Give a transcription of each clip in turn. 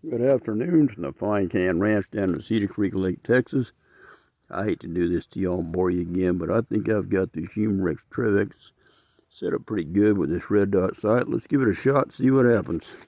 Good afternoon from the Fine Can Ranch down in Cedar Creek Lake, Texas. I hate to do this to y'all and bore you again, but I think I've got this Umarex Trevox set up pretty good with this red dot sight. Let's give it a shot and see what happens.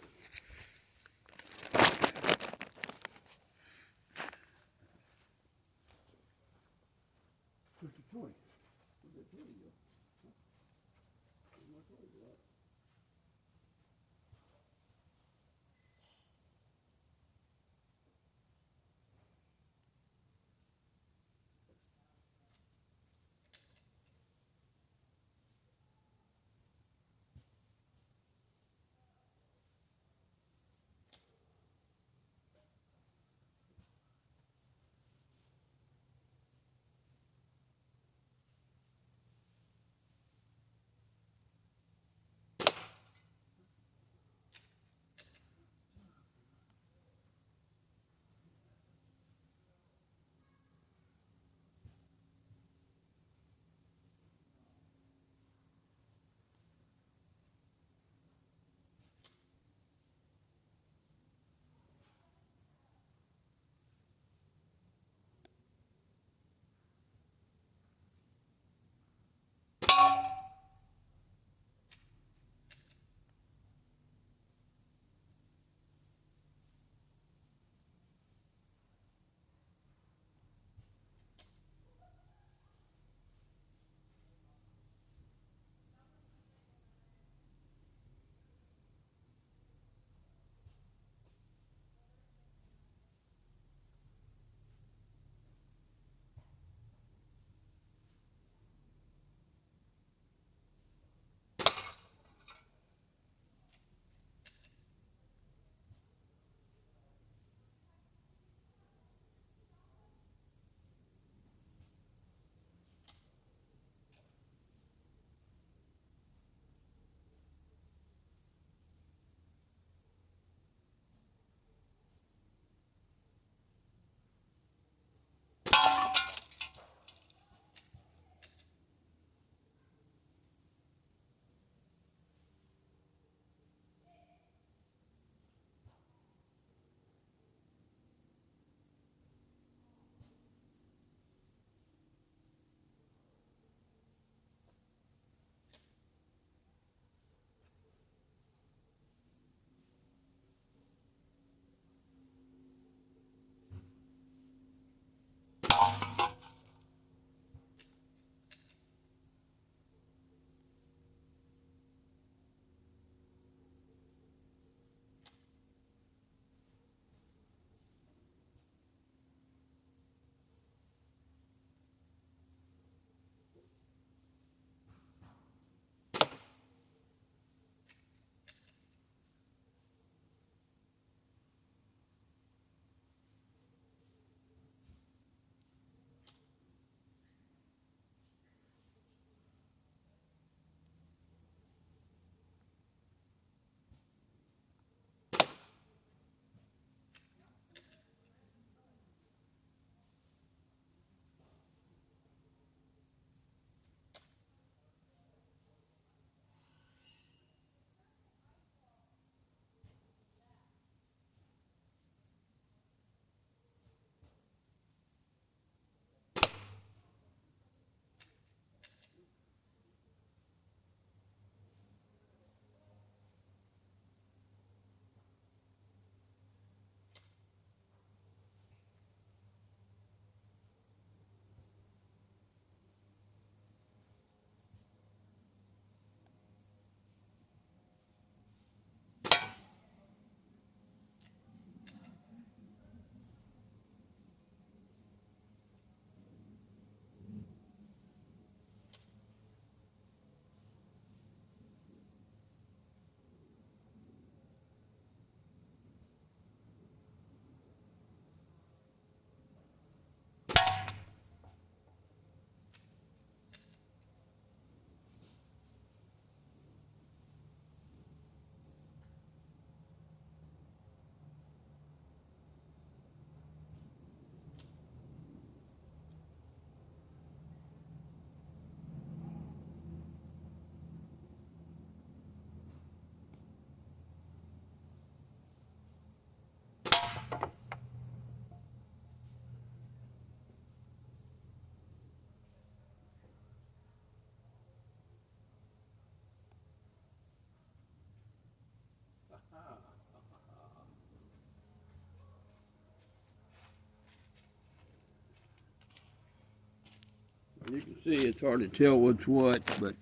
you can see it's hard to tell what's what, but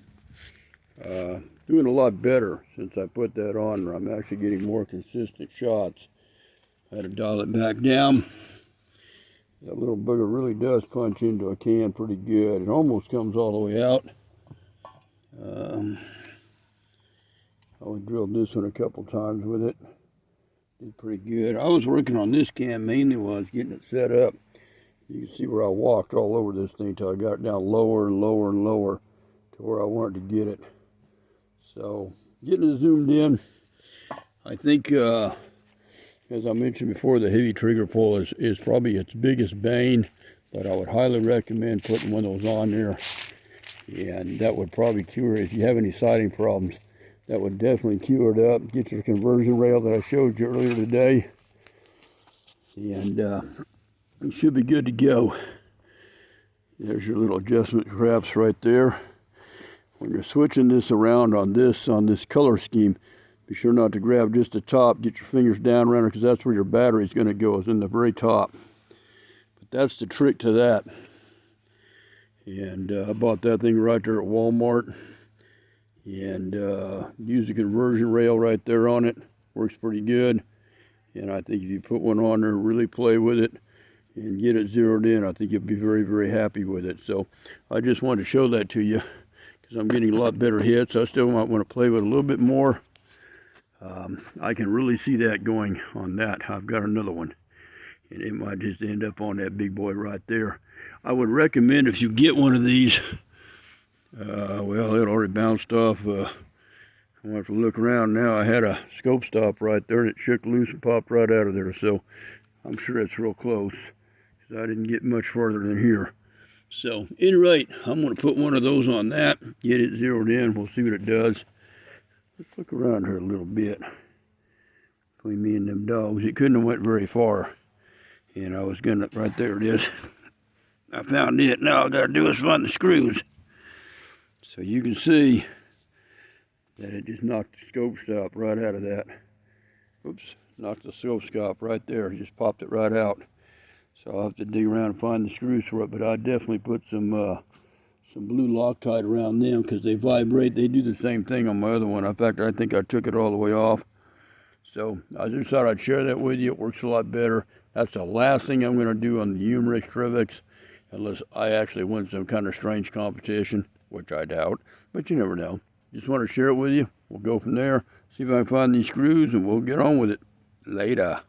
doing a lot better since I put that on. I'm actually getting more consistent shots. I had to dial it back down. That little booger really does punch into a can pretty good. It almost comes all the way out. I only drilled this one a couple times with it. Did pretty good. I was working on this can mainly while I was getting it set up. You can see where I walked all over this thing till I got it down lower and lower and lower to where I wanted to get it. So getting it zoomed in, I think as I mentioned before, the heavy trigger pull is probably its biggest bane, but I would highly recommend putting one of those on there, and that would probably cure it. If you have any sighting problems, that would definitely cure it up. Get your conversion rail that I showed you earlier today, and you should be good to go. There's your little adjustment straps right there. When you're switching this around on this color scheme, be sure not to grab just the top. Get your fingers down around it, because that's where your battery is going to go, is in the very top. But that's the trick to that. And I bought that thing right there at Walmart, and used a conversion rail right there on it. Works pretty good. And I think if you put one on there, really play with it and get it zeroed in, I think you'll be very, very happy with it. So I just wanted to show that to you, because I'm getting a lot better hits. I still might want to play with it a little bit more. I can really see that going on that. I've got another one, and it might just end up on that big boy right there. I would recommend, if you get one of these, well, it already bounced off. I have to look around now. I had a scope stop right there, and it shook loose and popped right out of there. So I'm sure it's real close, because I didn't get much farther than here. So, at any rate, I'm going to put one of those on that, get it zeroed in. We'll see what it does. Let's look around here a little bit between me and them dogs. It couldn't have went very far. And I was gonna, right there it is. I found it. Now all I gotta do is find the screws. So you can see that it just knocked the scope stop right out of that. Oops, knocked the scope stop right there. Just popped it right out. So I'll have to dig around and find the screws for it. But I definitely put some blue Loctite around them, because they vibrate. They do the same thing on my other one. In fact, I think I took it all the way off. So I just thought I'd share that with you. It works a lot better. That's the last thing I'm going to do on the Umarex Trevox, unless I actually win some kind of strange competition, which I doubt, but you never know. Just want to share it with you. We'll go from there, see if I can find these screws, and we'll get on with it. Later.